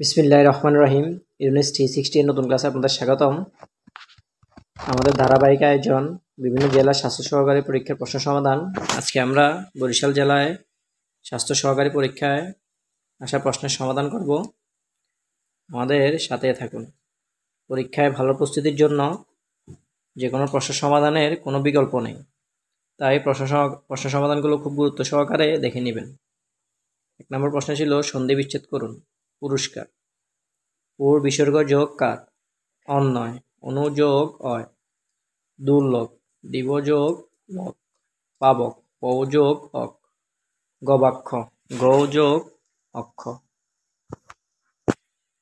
বিসমিল্লাহির রহমানির রহিম। ইউনিট 360 এর নতুন ক্লাসে আপনাদের স্বাগতম। আমাদের ধারাবাহিক আয়োজন বিভিন্ন জেলার স্বাস্থ্য সহকারী পরীক্ষার প্রশ্ন সমাধান। আজকে আমরা বরিশাল জেলায় স্বাস্থ্য সহকারী পরীক্ষায় আসা প্রশ্নের সমাধান করব। আমাদের সাথে থাকুন। পরীক্ষায় ভালো প্রস্তুতির জন্য যে কোনো প্রশ্ন সমাধানের কোনো বিকল্প নেই, তাই প্রশ্ন সমাধানগুলো খুব গুরুত্ব সহকারে দেখে নেবেন। 1 নম্বর প্রশ্ন ছিল সন্ধি বিচ্ছেদ করুন। পুরস্কার পুর বিসর্গ যোগ কার, অন্যয়, অনুযোগ অয়, দুর্লভ, দিবযোগ লক, পাবক, পৌযোগ অক, গবাক্ষ, গৌযোগ অক্ষ।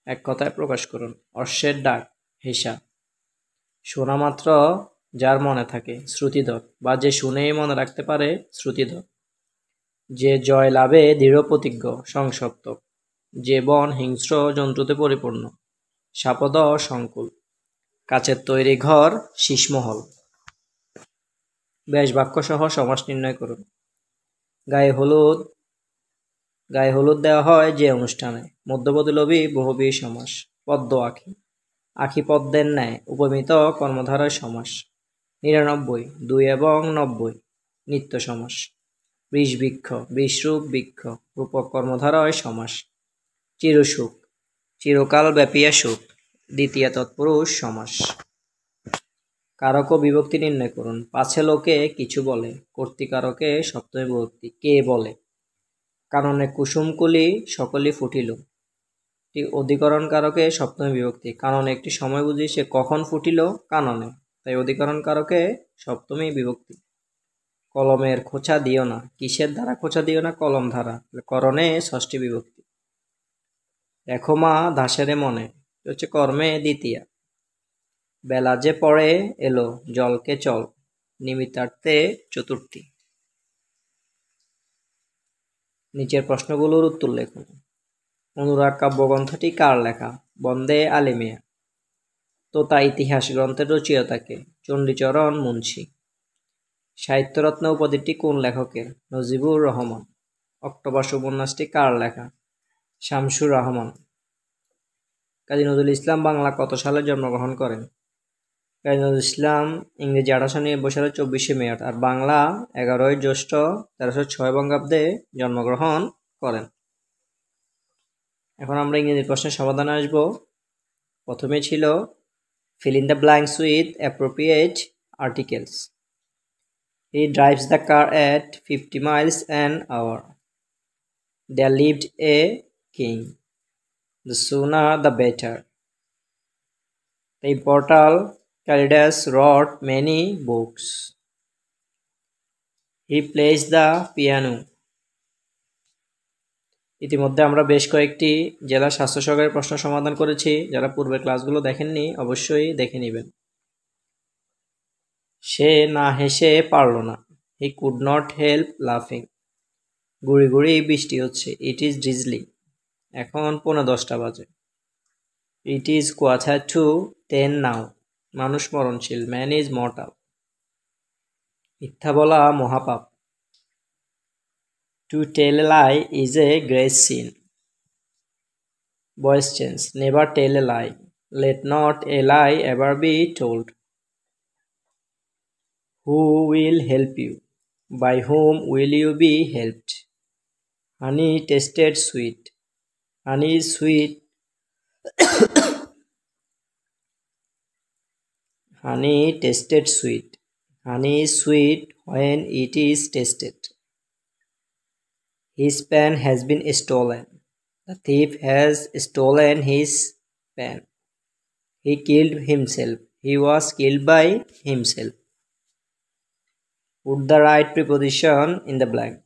এক কথায় প্রকাশ করুন। অশ্বের ডাক, হেসা। শোনা মাত্র যার মনে থাকে, শ্রুতিধর, বা যে শুনেই মনে রাখতে পারে, শ্রুতিধর। যে জয় লাভে দৃঢ় প্রতিজ্ঞ, সংসপ্তক। যে বন হিংস্র জন্তুতে পরিপূর্ণ, সাপদ সংকুল। কাচের তৈরি ঘর, শীষমহল। বেশ বাক্য সহ সমাস নির্ণয় করুন। গায়ে হলুদ দেওয়া হয় যে অনুষ্ঠানে, মধ্যপদী লোভী বহুব্রীহি সমাস। পদ্ম আঁখি, আঁখি পদ্মের ন্যায়, উপমিত কর্মধারয় সমাস। 99, 2 এবং 90, নিত্য সমাস। বৃষবৃক্ষ, বৃষরূপ বৃক্ষ, রূপক কর্মধারয় সমাস। চিরসুখ, চিরকাল ব্যাপিয়া সুখ, দ্বিতীয় তৎপুরুষ সমাস। কারক ও বিভক্তি নির্ণয় করুন। পাছে লোকে কিছু বলে, কর্তৃকারকে সপ্তমী বিভক্তি, কে বলে। কাননে কুসুমকুলি সকলই ফুটিল, অধিকরণ কারকে সপ্তমী বিভক্তি। কাননে একটি সময় বুঝি সে কখন ফুটিল, কাননে, তাই অধিকরণ কারকে সপ্তমী বিভক্তি। কলমের খোঁচা দিও না, কিসের দ্বারা খোঁচা দিও না, কলম ধারা, করণে ষষ্ঠী বিভক্তি। দেখো মা দাসেরে মনে, হচ্ছে কর্মে দ্বিতীয়া। বেলা যে পড়ে এলো, জলকে চল, নিমিত্তার্থে চতুর্থী। নিচের প্রশ্নগুলোর উত্তর লেখুন। অনুরাগ কাব্যগ্রন্থটি কার লেখা? বন্দে আলী মিয়া। তোতা ইতিহাস গ্রন্থের রচয়িতাকে? চণ্ডীচরণ মুন্সী। সাহিত্যরত্ন উপাধিটি কোন লেখকের? নজিবুর রহমান। অক্টোপাস উপন্যাসটি কার লেখা? শামসুর রহমান। কাজী নজরুল ইসলাম বাংলা কত সালে জন্মগ্রহণ করেন? কাজী নজরুল ইসলাম ইংরেজি 1899 সালের 24শে মে আর বাংলা 11ই জ্যৈষ্ঠ 1306 বঙ্গাব্দে জন্মগ্রহণ করেন। এখন আমরা ইংরেজি প্রশ্নের সমাধানে আসব। প্রথমে ছিল fill in the blanks with appropriate articles. He drives the car at 50 miles an hour. There lived a king. The sooner the better. The immortal Calidas wrote many books. He plays the piano. ইতিমধ্যে আমরা বেশ কয়েকটি জেলা স্বাস্থ্য সহকারী প্রশ্ন সমাধান করেছি। যারা পূর্বের ক্লাসগুলো দেখেননি অবশ্যই দেখে নেবেন। সে না হেসে পারল না। He could not help laughing. গুড়ি গুড়ি বৃষ্টি হচ্ছে। It is drizzling. এখন 10:45 বাজে। It is 9:45 now. মানুষ মরণশীল। Man is mortal. মিথ্যা বলা মহাপাপ। To tell a lie is a great sin. Voice change. Never tell a lie. Let not a lie ever be told. Who will help you? By whom will you be helped? Honey tasted sweet. Honey is sweet. Honey tasted sweet. Honey is sweet when it is tasted. His pen has been stolen. The thief has stolen his pen. He killed himself. He was killed by himself. Put the right preposition in the blank.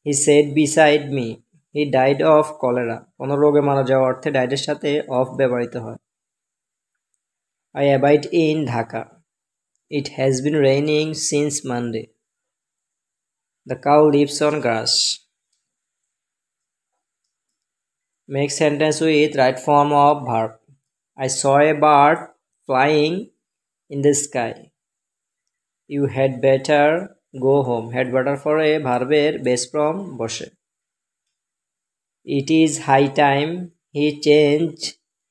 He sat beside me. He died of cholera. কোনো রোগে মারা যাওয়া অর্থে died এর সাথে of ব্যবহৃত হয়। I abide in Dhaka. It has been raining since Monday. The cow lives on grass. Make sentence with right form of verb. I saw a bird flying in the sky. You had better go home. Had better for a ভার্বের base form বসে। It is high time he change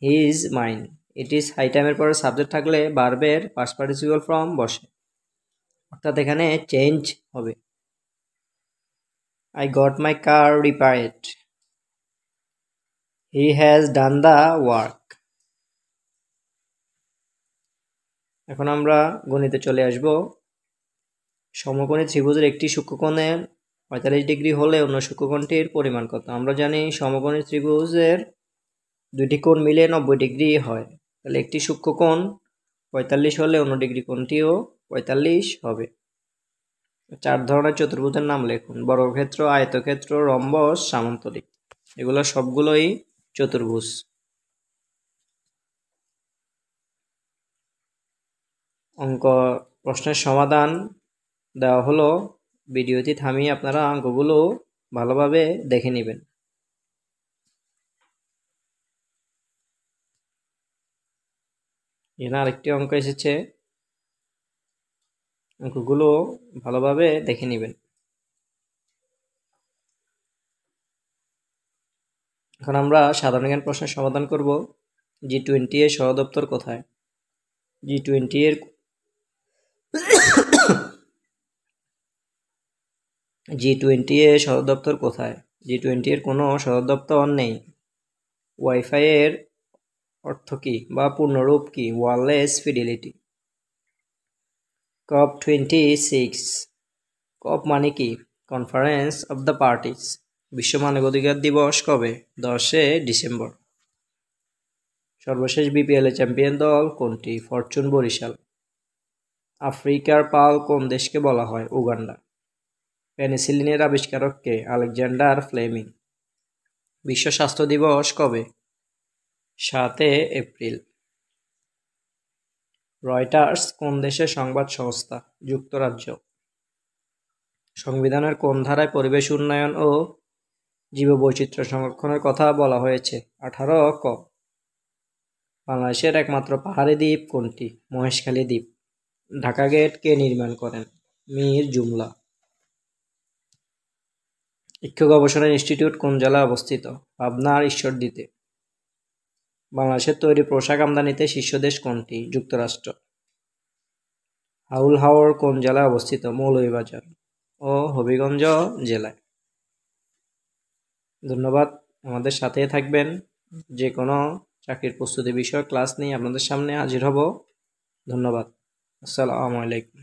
his mind. It is high টাইমের পরে subject থাকলে ভার্বের past participle form বসে, অর্থাৎ এখানে change হবে। I got my car repaired. He has done the work. এখন আমরা গণিতে চলে আসব। সমকোণী ত্রিভুজের একটি সূক্ষ্মকোণের 45 ডিগ্রি হলে অন্য সূক্ষ্মকোণটির পরিমাণ কত? আমরা জানি সমকোণী ত্রিভুজের দুইটি কোণ মিলে 90 ডিগ্রি হয়, তাহলে একটি সূক্ষ্মকোণ 45 হলে অন্য ডিগ্রি কোণটিও 45 হবে। 4 ধরনের চতুর্ভুজের নাম লিখুন। বর্গক্ষেত্র, আয়তক্ষেত্র, রম্বস, সামান্তরিক। এগুলো সবগুলোই চতুর্ভুজ। অঙ্ক প্রশ্নের সমাধান দেওয়া হলো, ভিডিওটি থামিয়ে আপনারা অঙ্কগুলো ভালোভাবে দেখে নেবেন। এখানে আরেকটি অঙ্ক এসেছে, অঙ্কগুলো ভালোভাবে দেখে নেবেন। এখন আমরা সাধারণ জ্ঞান প্রশ্নের সমাধান করব। G20 এর সদর দপ্তর কোথায়? G20 এর G20 এর সদর দপ্তর কোথায়? G20 এর কোনো সদর দপ্তর নেই। ওয়াইফাই এর অর্থ কি বা পূর্ণরূপ কি? Wireless fidelity. COP26, COP মানে কি? Conference of the parties. বিশ্ব মানবাধিকার দিবস কবে? 10 ডিসেম্বর। সর্বশেষ বিপিএল এর চ্যাম্পিয়ন দল কোনটি? ফরচুন বরিশাল। আফ্রিকার পাল কোন দেশকে বলা হয়? উগান্ডা। পেনিসিলিনের আবিষ্কারক কে? Alexander Fleming. বিশ্ব স্বাস্থ্য দিবস কবে? 7 এপ্রিল। রয়টার্স কোন দেশের সংবাদ সংস্থা? যুক্তরাজ্য। সংবিধানের কোন ধারায় পরিবেশ উন্নয়ন ও জীববৈচিত্র্য সংরক্ষণের কথা বলা হয়েছে? 18 ক। বাংলাদেশের একমাত্র পাহাড়ি দ্বীপ কোনটি? মহেশখালী দ্বীপ। ঢাকা গেট কে নির্মাণ করেন? মীর জুমলা। ইক্ষু গবেষণা ইনস্টিটিউট কোন জেলায় অবস্থিত? পাবনার ঈশ্বরদীতে। বাংলাদেশের তৈরি পোশাক আমদানিতে শীর্ষ দেশ কোনটি? যুক্তরাষ্ট্র। হাউল হাওর কোন জেলায় অবস্থিত? মৌলভীবাজার ও হবিগঞ্জ জেলায়। ধন্যবাদ, আমাদের সাথে থাকবেন। যে কোনো চাকরির প্রস্তুতি বিষয়ক ক্লাস নিয়ে আপনাদের সামনে হাজির হব। ধন্যবাদ। আসসালামু আলাইকুম।